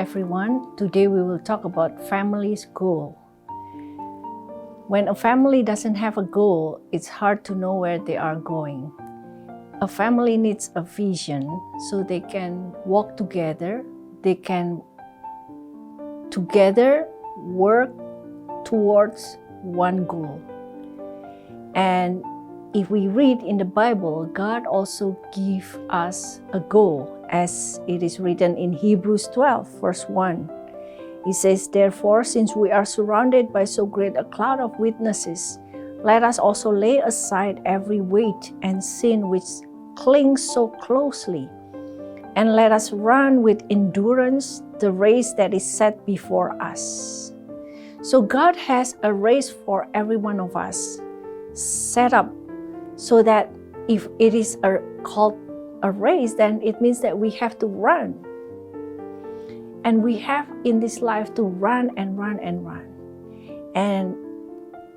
everyone. Today we will talk about family's goal. When a family doesn't have a goal, it's hard to know where they are going. A family needs a vision so they can walk together. They can together work towards one goal. And if we read in the Bible, God also gives us a goal, as it is written in Hebrews 12, verse 1. It says, "Therefore, since we are surrounded by so great a cloud of witnesses, let us also lay aside every weight and sin which clings so closely, and let us run with endurance the race that is set before us." So God has a race for every one of us set up, so that if it is called a race, then it means that we have to run. And we have in this life to run and run and run. And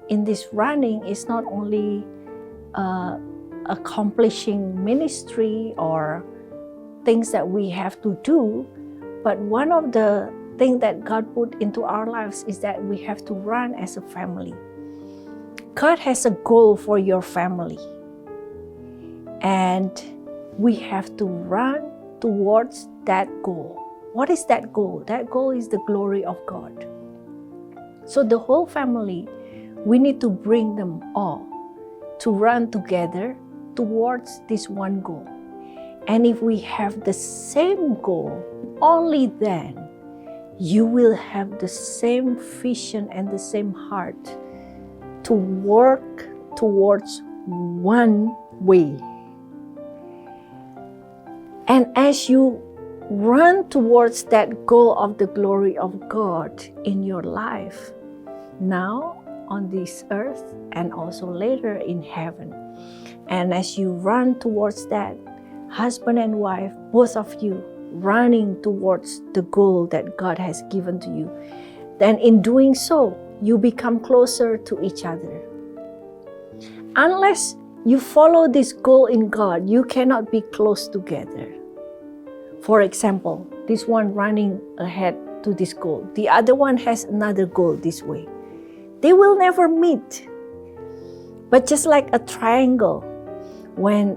in this running, it's not only accomplishing ministry or things that we have to do, but one of the things that God put into our lives is that we have to run as a family. God has a goal for your family, and we have to run towards that goal. What is that goal? That goal is the glory of God. So the whole family, we need to bring them all to run together towards this one goal. And if we have the same goal, only then you will have the same vision and the same heart to work towards one way. And as you run towards that goal of the glory of God in your life, now on this earth and also later in heaven, and as you run towards that, husband and wife, both of you running towards the goal that God has given to you, then in doing so, you become closer to each other. Unless you follow this goal in God, you cannot be close together. For example, this one running ahead to this goal, the other one has another goal this way. They will never meet. But just like a triangle, when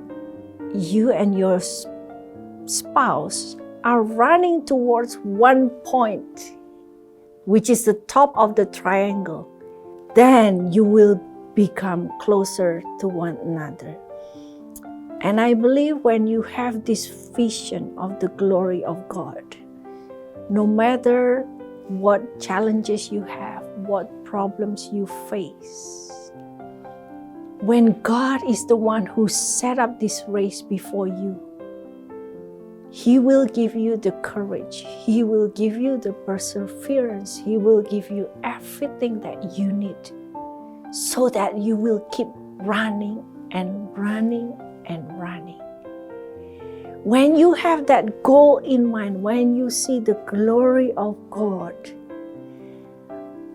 you and your spouse are running towards one point, which is the top of the triangle, then you will become closer to one another. And I believe when you have this vision of the glory of God, no matter what challenges you have, what problems you face, when God is the one who set up this race before you, He will give you the courage. He will give you the perseverance. He will give you everything that you need so that you will keep running and running and running. When you have that goal in mind, when you see the glory of God,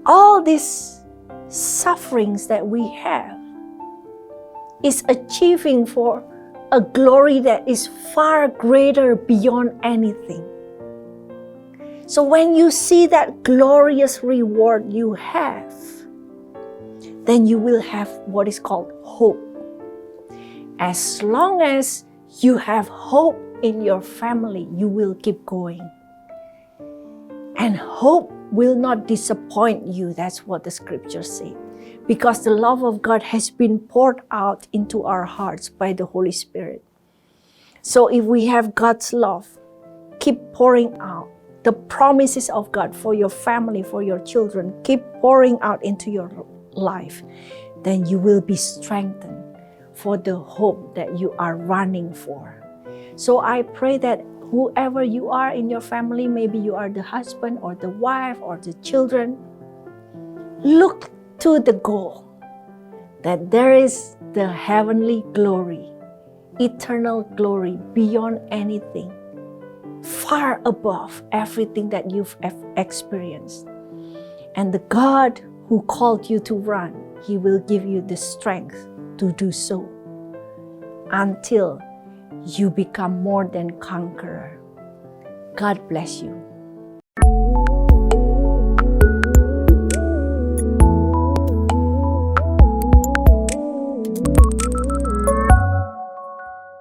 all these sufferings that we have is achieving for a glory that is far greater beyond anything. So when you see that glorious reward you have, then you will have what is called hope. As long as you have hope in your family, you will keep going. And hope will not disappoint you. That's what the scriptures say. Because the love of God has been poured out into our hearts by the Holy Spirit. So if we have God's love, keep pouring out. The promises of God for your family, for your children, keep pouring out into your life. Then you will be strengthened for the hope that you are running for. So I pray that whoever you are in your family, maybe you are the husband or the wife or the children, look to the goal, that there is the heavenly glory, eternal glory beyond anything, far above everything that you've experienced. And the God who called you to run, He will give you the strength to do so until you become more than conqueror. God bless you.